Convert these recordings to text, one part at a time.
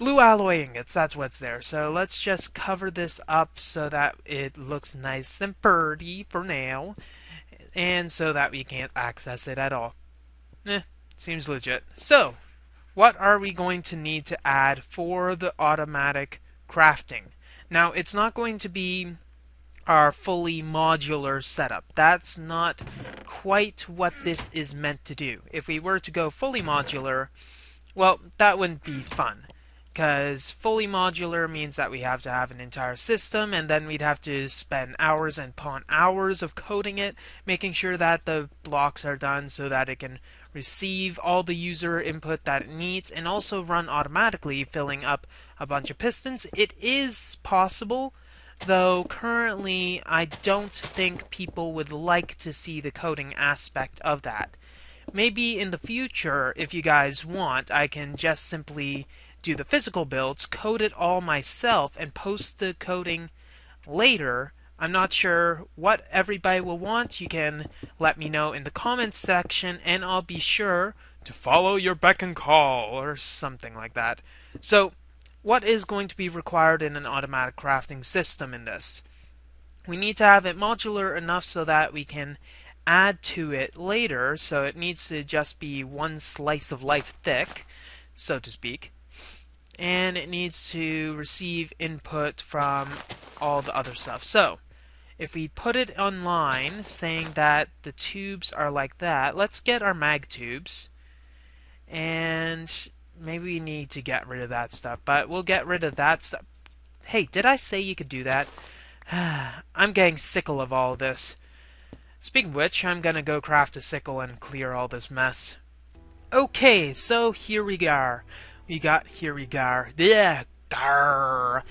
blue alloy ingots, that's what's there. So let's just cover this up so that it looks nice and pretty for now, and so that we can't access it at all. Seems legit. So, what are we going to need to add for the automatic crafting? Now, it's not going to be our fully modular setup. That's not quite what this is meant to do. If we were to go fully modular, well, that wouldn't be fun. Because fully modular means that we have to have an entire system, and then we'd have to spend hours and upon hours of coding it, making sure that the blocks are done so that it can receive all the user input that it needs, and also run automatically, filling up a bunch of pistons. It is possible, though currently I don't think people would like to see the coding aspect of that. Maybe in the future, if you guys want, I can just simply do the physical builds, code it all myself, and post the coding later. I'm not sure what everybody will want. You can let me know in the comments section, and I'll be sure to follow your beck and call, or something like that. So, what is going to be required in an automatic crafting system in this? We need to have it modular enough so that we can add to it later, so it needs to just be one slice of life thick, so to speak. And it needs to receive input from all the other stuff. So, if we put it online saying that the tubes are like that, let's get our mag tubes. And maybe we need to get rid of that stuff, but we'll get rid of that stuff. Hey, did I say you could do that? I'm getting sickle of all this. Speaking of which, I'm gonna go craft a sickle and clear all this mess. Okay, so here we are. Here we go. Yeah, grr.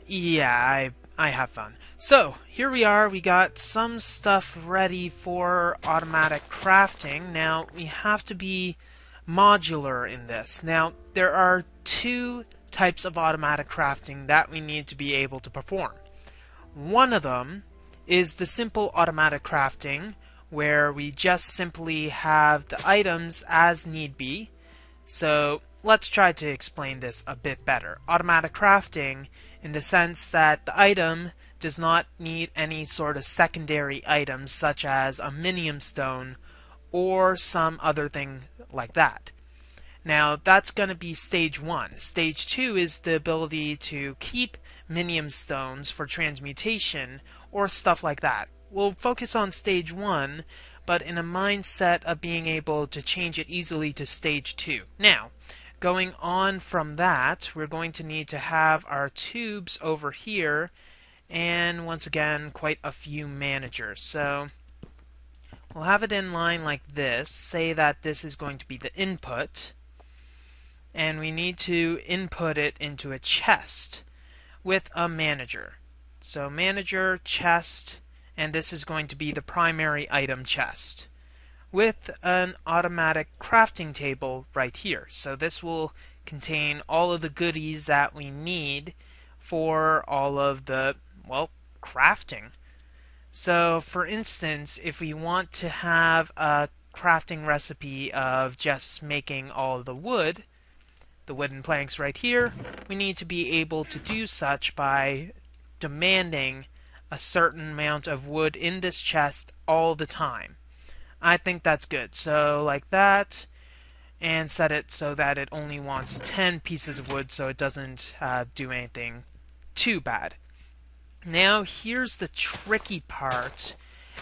Yeah, I have fun. So, here we are. We got some stuff ready for automatic crafting. Now, we have to be modular in this. Now, there are two types of automatic crafting that we need to be able to perform. One of them is the simple automatic crafting, where we just simply have the items as need be. So, let's try to explain this a bit better. Automatic crafting in the sense that the item does not need any sort of secondary items such as a minium stone or some other thing like that. Now that's going to be stage 1. Stage 2 is the ability to keep minium stones for transmutation or stuff like that. We'll focus on stage 1, but in a mindset of being able to change it easily to stage 2. Now, going on from that, we're going to need to have our tubes over here, and once again, quite a few managers. So, we'll have it in line like this. Say that this is going to be the input, and we need to input it into a chest with a manager. So, manager, chest, and this is going to be the primary item chest, with an automatic crafting table right here. So this will contain all of the goodies that we need for all of the, well, crafting. So for instance, if we want to have a crafting recipe of just making all of the wooden planks right here, we need to be able to do such by demanding a certain amount of wood in this chest all the time. I think that's good. So like that, and set it so that it only wants 10 pieces of wood so it doesn't do anything too bad. Now here's the tricky part,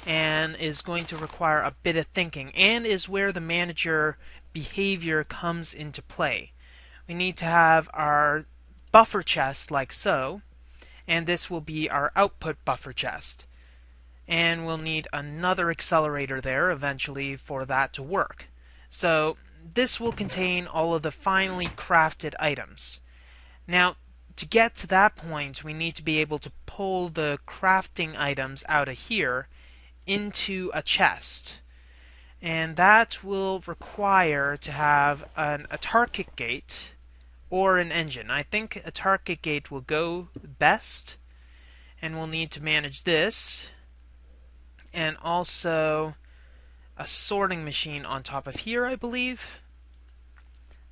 and is going to require a bit of thinking, and is where the manager behavior comes into play. We need to have our buffer chest like so, and this will be our output buffer chest. And we'll need another accelerator there eventually for that to work. So this will contain all of the finely crafted items. Now, to get to that point, we need to be able to pull the crafting items out of here into a chest. And that will require to have a Target gate or an engine. I think a Target gate will go best, and we'll need to manage this. And also a sorting machine on top of here, I believe.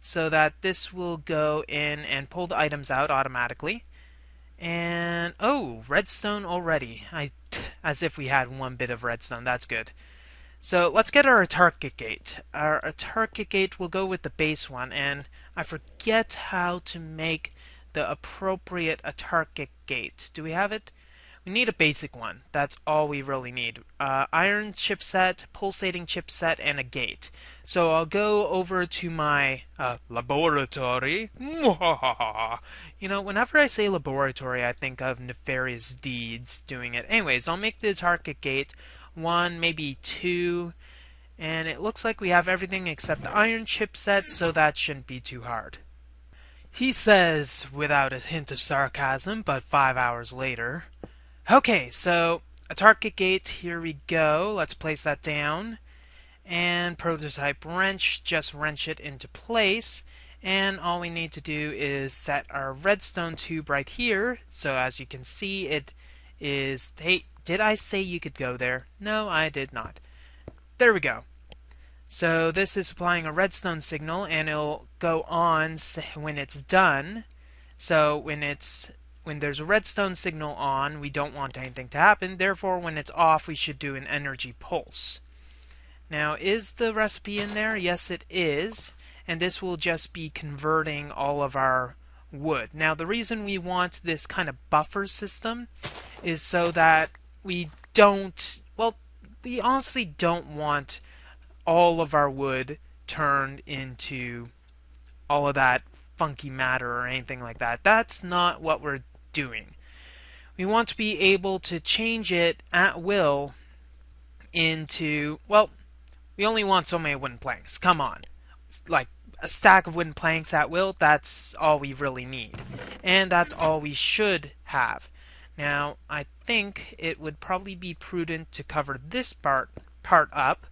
so that this will go in and pull the items out automatically. And oh, redstone already. As if we had one bit of redstone. That's good. So let's get our target gate. Our target gate will go with the base one, and I forget how to make the appropriate target gate. Do we have it? We need a basic one. That's all we really need. Iron chipset, pulsating chipset, and a gate. So I'll go over to my laboratory. You know, whenever I say laboratory, I think of nefarious deeds doing it. Anyways, I'll make the target gate 1, maybe 2, and it looks like we have everything except the iron chipset, so that shouldn't be too hard. He says, without a hint of sarcasm, but 5 hours later. Okay, so a target gate, here we go. Let's place that down. And prototype wrench, just wrench it into place. And all we need to do is set our redstone tube right here. So as you can see, it is... Hey, did I say you could go there? No, I did not. There we go. So this is supplying a redstone signal, and it'll go on when it's done. So when there's a redstone signal on, we don't want anything to happen. Therefore, when it's off, we should do an energy pulse. Now, is the recipe in there? Yes, it is. And this will just be converting all of our wood. Now, the reason we want this kind of buffer system is so that we don't, well, we honestly don't want all of our wood turned into all of that funky matter or anything like that. That's not what we're doing. We want to be able to change it at will into, well, we only want so many wooden planks. Come on. Like a stack of wooden planks at will, that's all we really need. And that's all we should have. Now, I think it would probably be prudent to cover this part up,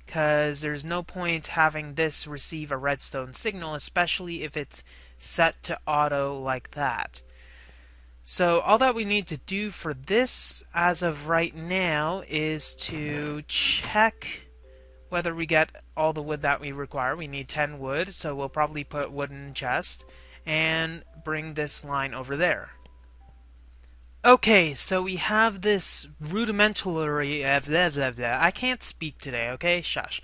because there's no point having this receive a redstone signal, especially if it's set to auto like that. So all that we need to do for this as of right now is to check whether we get all the wood that we require. We need 10 wood, so we'll probably put wood in the chest and bring this line over there. Okay, so we have this rudimentary... I can't speak today, okay? Shush.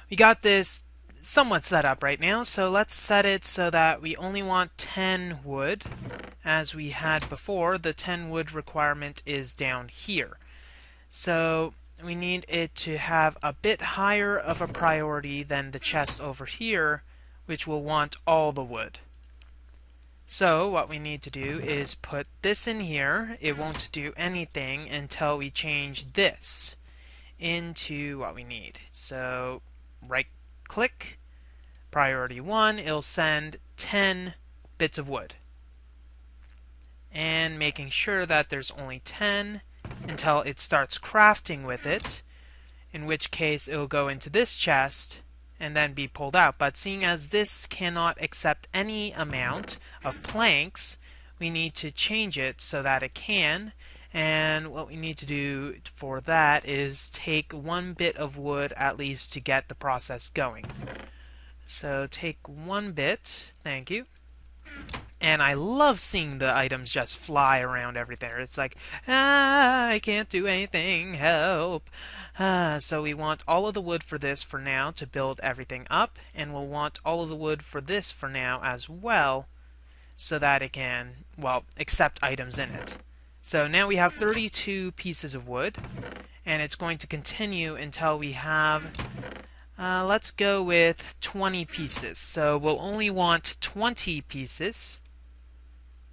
We got this somewhat set up right now, so let's set it so that we only want 10 wood. As we had before, the 10 wood requirement is down here. So we need it to have a bit higher of a priority than the chest over here, which will want all the wood. So what we need to do is put this in here. It won't do anything until we change this into what we need. So right click, priority 1, it'll send 10 bits of wood. And making sure that there's only 10 until it starts crafting with it, in which case it'll go into this chest and then be pulled out. But seeing as this cannot accept any amount of planks, we need to change it so that it can. And what we need to do for that is take 1 bit of wood at least to get the process going. So take 1 bit, thank you. And I love seeing the items just fly around everything. It's like, I can't do anything, help. So we want all of the wood for this for now to build everything up, and we'll want all of the wood for this for now as well, so that it can, well, accept items in it. So now we have 32 pieces of wood, and it's going to continue until we have, let's go with 20 pieces. So we'll only want 20 pieces.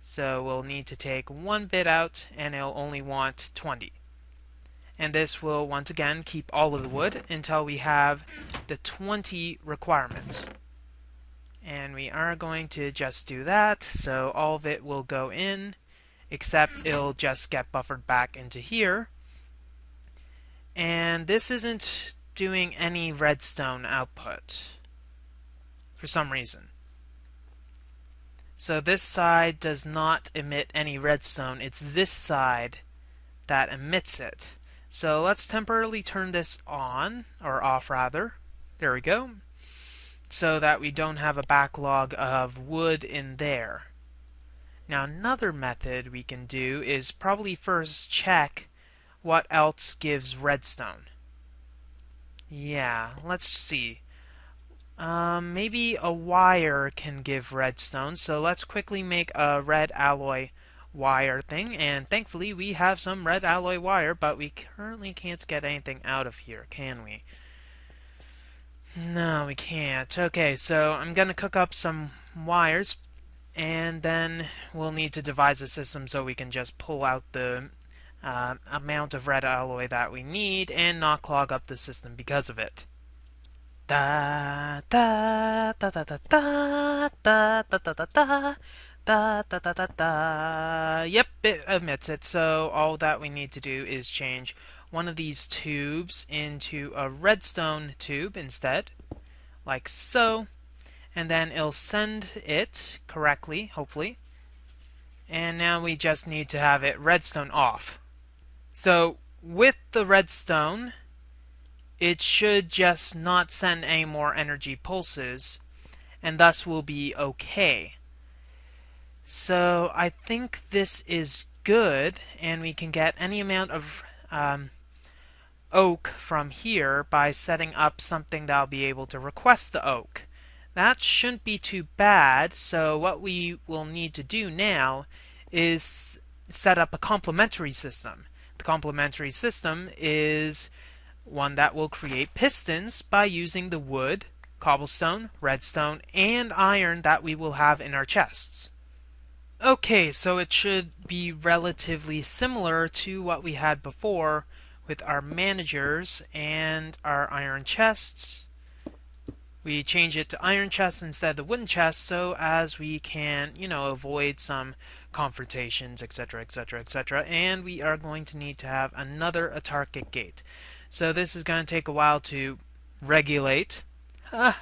So we'll need to take 1 bit out, and it'll only want 20. And this will once again keep all of the wood until we have the 20 requirement. And we are going to just do that, so all of it will go in, except it'll just get buffered back into here. And this isn't doing any redstone output for some reason. So this side does not emit any redstone. It's this side that emits it. So let's temporarily turn this on, or off rather. There we go. so that we don't have a backlog of wood in there. Now another method we can do is probably first check what else gives redstone. Yeah, let's see. Maybe a wire can give redstone, so let's quickly make a red alloy wire thing, and thankfully we have some red alloy wire, but we currently can't get anything out of here, can we? No, we can't. Okay, so I'm gonna cook up some wires, and then we'll need to devise a system so we can just pull out the amount of red alloy that we need and not clog up the system because of it. Da da da da da da da da da da da da da da da da. Yep, it emits it. So all that we need to do is change one of these tubes into a redstone tube instead, like so, and then it'll send it correctly, hopefully. And now we just need to have it redstone off. So with the redstone, it should just not send any more energy pulses, and thus will be okay. So I think this is good, and we can get any amount of oak from here by setting up something that'll be able to request the oak. That shouldn't be too bad, so what we will need to do now is set up a complementary system. The complementary system is one that will create pistons by using the wood, cobblestone, redstone, and iron that we will have in our chests. Okay, so it should be relatively similar to what we had before with our managers and our iron chests. We change it to iron chests instead of the wooden chests so as we can, avoid some confrontations, etc., etc., etc. And we are going to need to have another autarkic gate. So this is going to take a while to regulate. But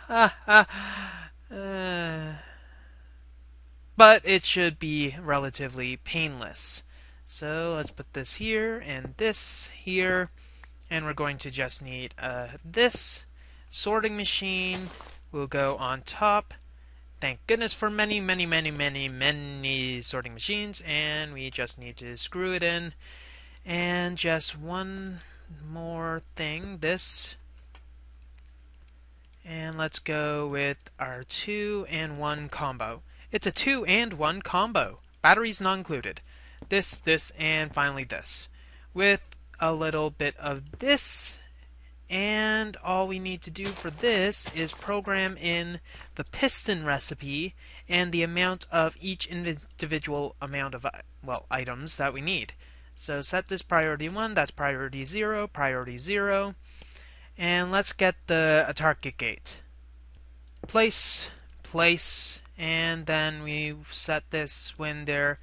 it should be relatively painless. So let's put this here and this here. And we're going to just need this sorting machine will go on top. Thank goodness for many, many, many, many, many sorting machines. And we just need to screw it in. And just one more thing, this, and let's go with our 2 and 1 combo. It's a 2 and 1 combo, batteries not included. This, and finally this, with a little bit of this, and all we need to do for this is program in the piston recipe and the amount of each individual amount of items that we need. So set this priority 1, that's priority 0, and let's get the autarkic gate. Place, and then we set this when there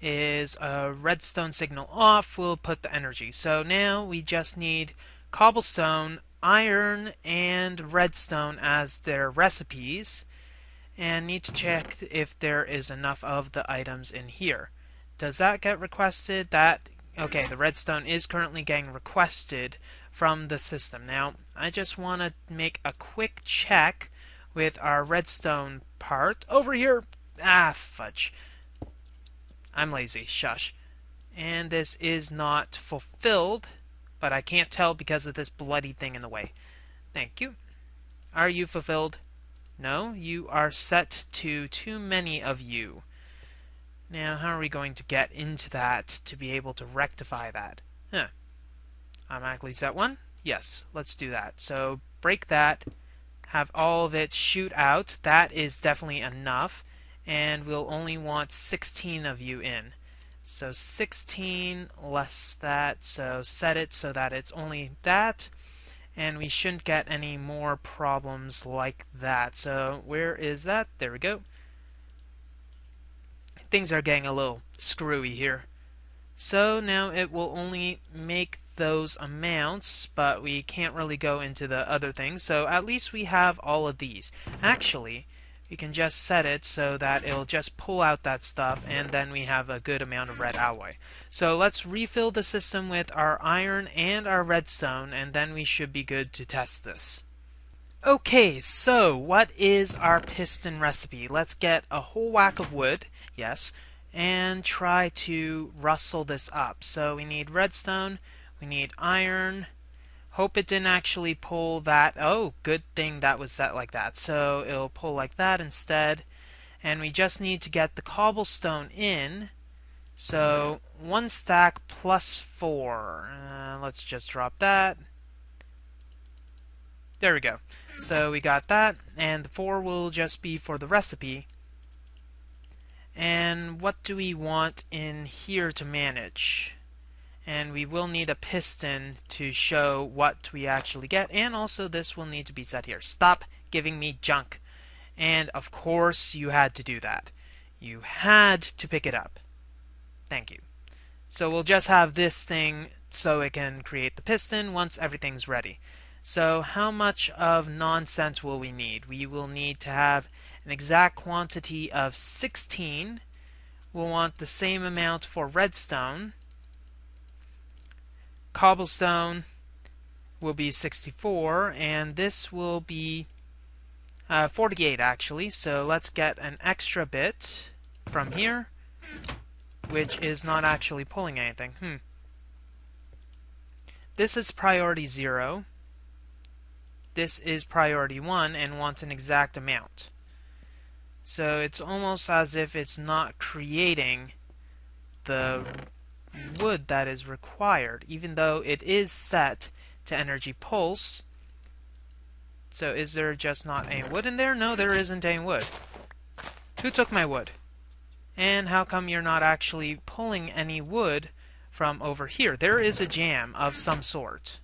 is a redstone signal off, we'll put the energy. So now we just need cobblestone, iron, and redstone as their recipes, and need to check if there is enough of the items in here. Does that get requested? Okay, the redstone is currently getting requested from the system. Now, I just want to make a quick check with our redstone part. Over here! Ah, fudge. I'm lazy. Shush. And this is not fulfilled, but I can't tell because of this bloody thing in the way. Thank you. Are you fulfilled? No, you are set to too many of you. Now, how are we going to get into that to be able to rectify that? Automatically set 1? Yes, let's do that. So, break that, have all of it shoot out. That is definitely enough, and we'll only want 16 of you in. So 16 less that, so set it so that it's only that, and we shouldn't get any more problems like that. So, where is that? There we go. Things are getting a little screwy here. So now it will only make those amounts, but we can't really go into the other things. So at least we have all of these. Actually, we can just set it so that it'll just pull out that stuff, and then we have a good amount of red alloy. So let's refill the system with our iron and our redstone, and then we should be good to test this. Okay, so what is our piston recipe? Let's get a whole whack of wood, yes, and try to rustle this up. So we need redstone, we need iron. Hope it didn't actually pull that. Oh, good thing that was set like that. So it'll pull like that instead. And we just need to get the cobblestone in. So 1 stack plus 4. Let's just drop that. There we go. So we got that, and the 4 will just be for the recipe. And what do we want in here to manage? And we will need a piston to show what we actually get, and also this will need to be set here. Stop giving me junk. And of course you had to do that. You had to pick it up. Thank you. So we'll just have this thing so it can create the piston once everything's ready. So how much of nonsense will we need? We will need to have an exact quantity of 16. We'll want the same amount for redstone. Cobblestone will be 64, and this will be 48 actually. So let's get an extra bit from here, which is not actually pulling anything. This is priority 0. This is priority 1 and wants an exact amount. So it's almost as if it's not creating the wood that is required, even though it is set to energy pulse. So is there just not any wood in there? No, there isn't any wood. Who took my wood? And how come you're not actually pulling any wood from over here? There is a jam of some sort.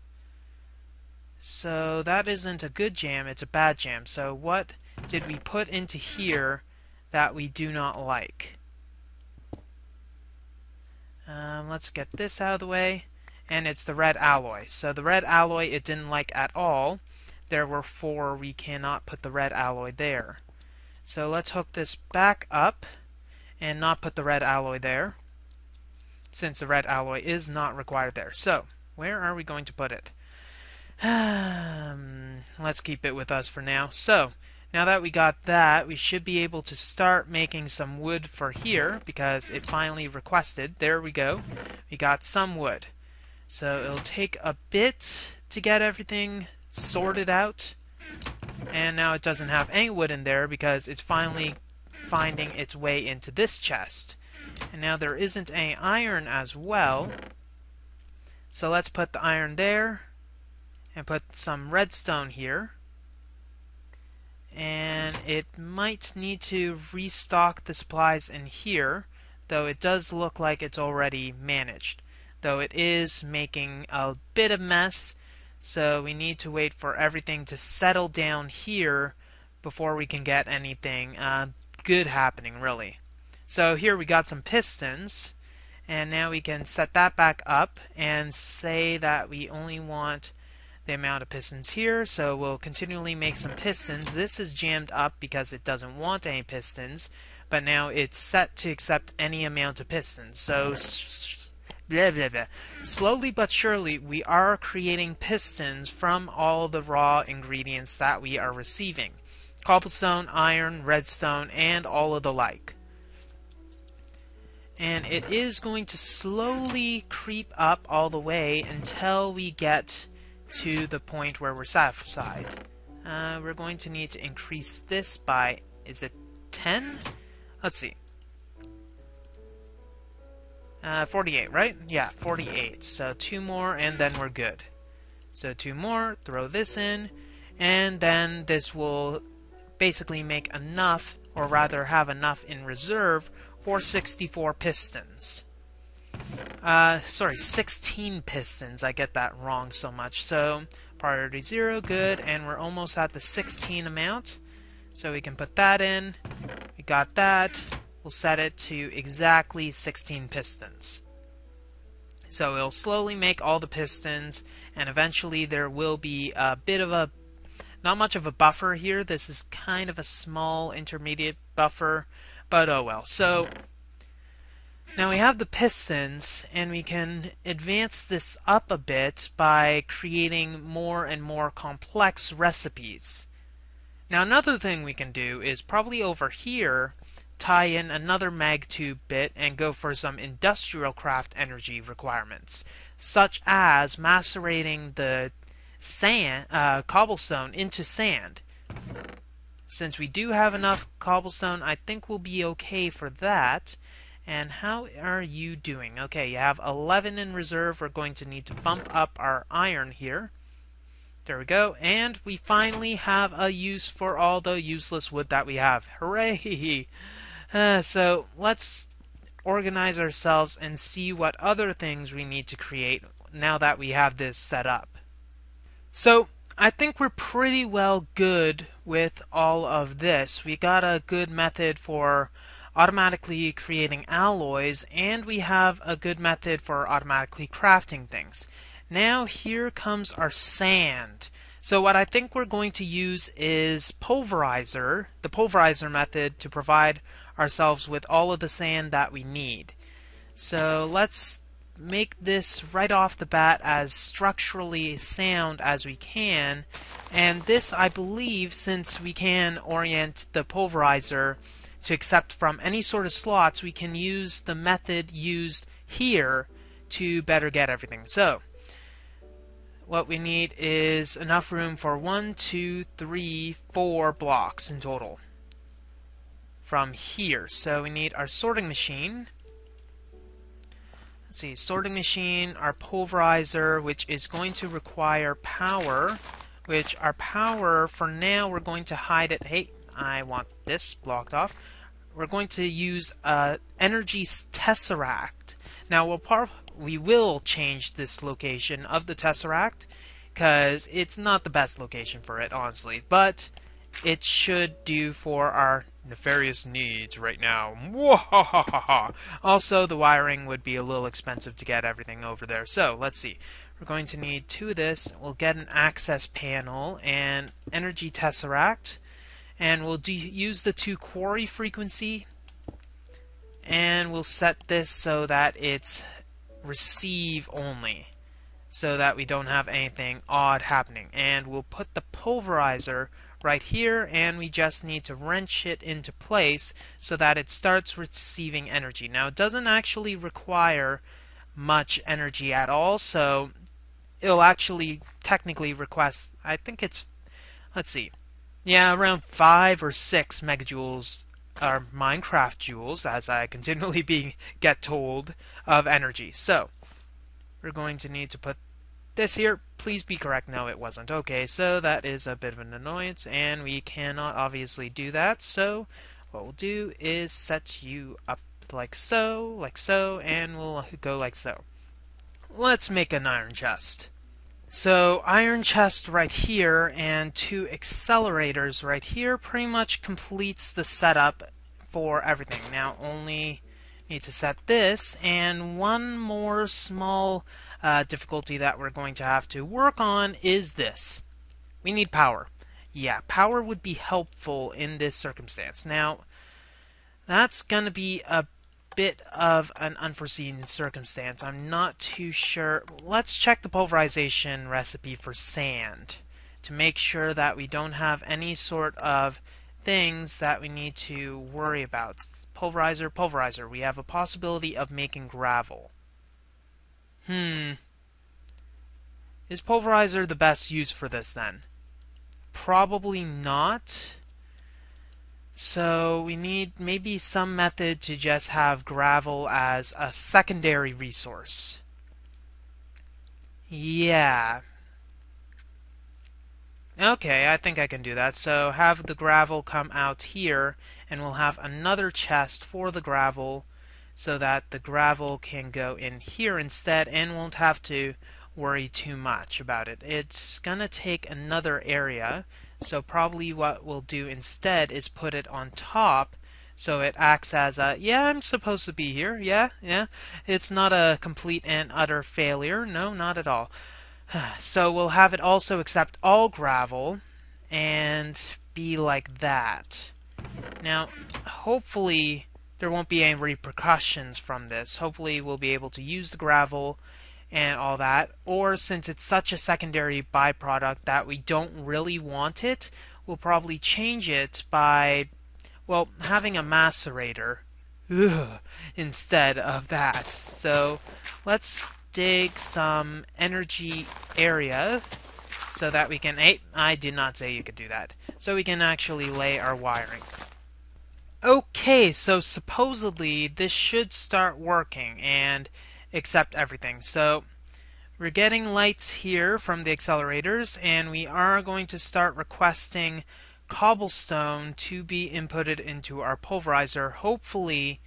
So that isn't a good jam, it's a bad jam. So what did we put into here that we do not like? Let's get this out of the way. And it's the red alloy. So the red alloy it didn't like at all. Therefore we cannot put the red alloy there. So let's hook this back up and not put the red alloy there, since the red alloy is not required there. So where are we going to put it? Let's keep it with us for now. So, now that we got that, we should be able to start making some wood for here, because it finally requested. There we go. We got some wood. So, it'll take a bit to get everything sorted out. And now it doesn't have any wood in there, because it's finally finding its way into this chest. And now there isn't any iron as well. So, let's put the iron there. And put some redstone here. And it might need to restock the supplies in here, though it does look like it's already managed. Though it is making a bit of mess, so we need to wait for everything to settle down here before we can get anything good happening, really. So here we got some pistons, and now we can set that back up and say that we only want the amount of pistons here, so we'll continually make some pistons. This is jammed up because it doesn't want any pistons, but now it's set to accept any amount of pistons. So blah, blah, blah. Slowly but surely we are creating pistons from all the raw ingredients that we are receiving. Cobblestone, iron, redstone, and all of the like. And it is going to slowly creep up all the way until we get to the point where we're satisfied. We're going to need to increase this by, is it 10? Let's see. 48, right? Yeah, 48. So 2 more and then we're good. So 2 more, throw this in, and then this will basically make enough, or rather have enough in reserve, for 64 pistons. Sorry, 16 pistons. I get that wrong so much. So, priority 0, good, and we're almost at the 16 amount. So we can put that in. We got that. We'll set it to exactly 16 pistons. So it'll slowly make all the pistons, and eventually there will be a bit of a, not much of a buffer here. This is kind of a small intermediate buffer, but oh well. So Now we have the pistons, and we can advance this up a bit by creating more and more complex recipes. Now another thing we can do is probably over here tie in another mag tube bit and go for some industrial craft energy requirements, such as macerating the cobblestone into sand. Since we do have enough cobblestone, I think we'll be okay for that. And how are you doing? Okay, you have 11 in reserve. We're going to need to bump up our iron here. There we go. And we finally have a use for all the useless wood that we have. Hooray! So let's organize ourselves and see what other things we need to create now that we have this set up. So I think we're pretty well good with all of this. We got a good method for automatically creating alloys, and we have a good method for automatically crafting things. Now here comes our sand. So what I think we're going to use is pulverizer, the pulverizer method, to provide ourselves with all of the sand that we need. So let's make this right off the bat as structurally sound as we can. And this, I believe, since we can orient the pulverizer to accept from any sort of slots, we can use the method used here to better get everything. So what we need is enough room for 1, 2, 3, 4 blocks in total from here. So we need our sorting machine. Let's see, sorting machine, our pulverizer, which is going to require power, which our power, for now, we're going to hide it. Hey, I want this blocked off. We're going to use energy tesseract. Now, we will change this location of the tesseract, because it's not the best location for it, honestly, but it should do for our nefarious needs right now. Also, the wiring would be a little expensive to get everything over there. So, let's see. We're going to need 2 of this. We'll get an access panel and energy tesseract. And we'll use the 2 quarry frequency. And we'll set this so that it's receive only, so that we don't have anything odd happening. And we'll put the pulverizer right here, and we just need to wrench it into place so that it starts receiving energy. Now, it doesn't actually require much energy at all, so it'll actually technically request, I think it's, let's see, yeah, around 5 or 6 megajoules, or Minecraft joules, as I continually get told, of energy. So we're going to need to put this here. Please be correct. No, it wasn't. Okay, so that is a bit of an annoyance, and we cannot obviously do that. So what we'll do is set you up like so, and we'll go like so. Let's make an iron chest. So iron chest right here and 2 accelerators right here pretty much completes the setup for everything. Now only need to set this, and one more small difficulty that we're going to have to work on is this. We need power. Yeah, power would be helpful in this circumstance. Now, that's going to be a bit of an unforeseen circumstance. I'm not too sure. Let's check the pulverization recipe for sand to make sure that we don't have any sort of things that we need to worry about. Pulverizer. We have a possibility of making gravel. Is pulverizer the best use for this then? Probably not. So we need maybe some method to just have gravel as a secondary resource. Yeah. Okay, I think I can do that. So have the gravel come out here, and we'll have another chest for the gravel so that the gravel can go in here instead and won't have to worry too much about it. It's gonna take another area, so probably what we'll do instead is put it on top so it acts as a, yeah, I'm supposed to be here, yeah, it's not a complete and utter failure, no, not at all. So we'll have it also accept all gravel and be like that. Now, hopefully there won't be any repercussions from this. Hopefully we'll be able to use the gravel and all that. Or since it's such a secondary byproduct that we don't really want it, we'll probably change it by, well, having a macerator instead of that. So let's dig some energy area so that we can, hey, I did not say you could do that, so we can actually lay our wiring. Okay, so supposedly this should start working and accept everything. So we're getting lights here from the accelerators, and we are going to start requesting cobblestone to be inputted into our pulverizer. Hopefully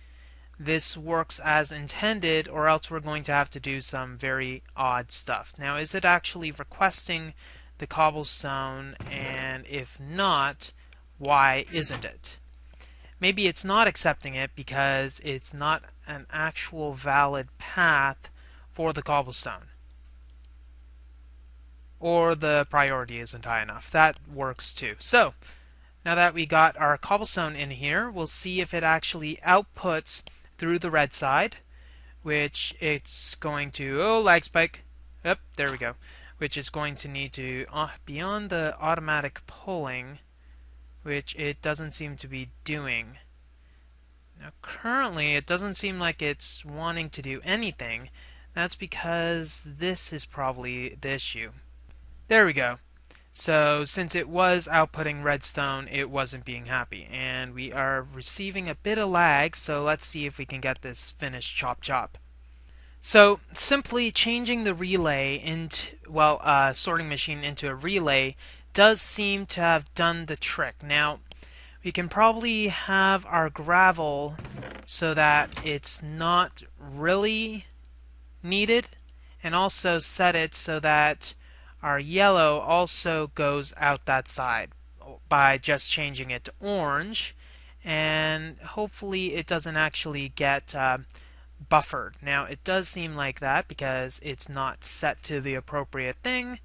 this works as intended, or else we're going to have to do some very odd stuff. Now, is it actually requesting the cobblestone? And if not, why isn't it? Maybe it's not accepting it because it's not an actual valid path for the cobblestone. Or the priority isn't high enough. That works too. So, now that we got our cobblestone in here, we'll see if it actually outputs through the red side, which it's going to, oh, lag spike. Yep, there we go. Which is going to need to, beyond the automatic pulling, which it doesn't seem to be doing. Now, currently, it doesn't seem like it's wanting to do anything. That's because this is probably the issue. There we go. So, since it was outputting redstone, it wasn't being happy. And we are receiving a bit of lag, so let's see if we can get this finished chop chop. So, simply changing the relay into, well, sorting machine into a relay does seem to have done the trick. Now, we can probably have our gravel so that it's not really needed, and also set it so that our yellow also goes out that side by just changing it to orange, and hopefully it doesn't actually get buffered. Now, it does seem like that because it's not set to the appropriate thing.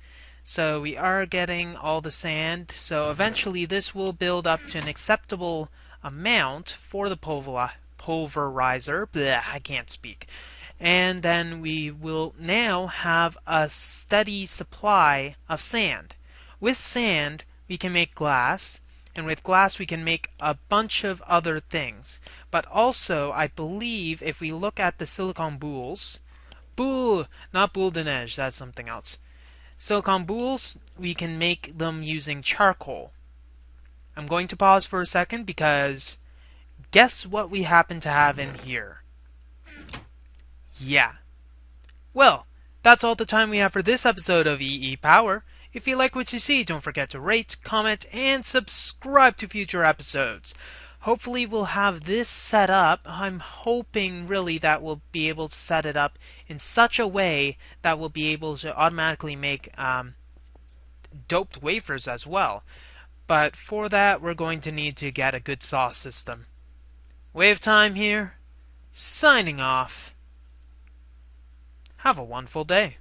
So we are getting all the sand. So eventually this will build up to an acceptable amount for the pulverizer. Blech, I can't speak. And then we will now have a steady supply of sand. With sand, we can make glass, and with glass we can make a bunch of other things. But also, I believe if we look at the silicon boules, not boule de neige, that's something else. Silicon boules, we can make them using charcoal. I'm going to pause for a second because guess what we happen to have in here? Yeah. Well, that's all the time we have for this episode of EEPower. If you like what you see, don't forget to rate, comment, and subscribe to future episodes. Hopefully we'll have this set up. I'm hoping really that we'll be able to set it up in such a way that we'll be able to automatically make doped wafers as well. But for that, we're going to need to get a good saw system. WayofTime here, signing off. Have a wonderful day.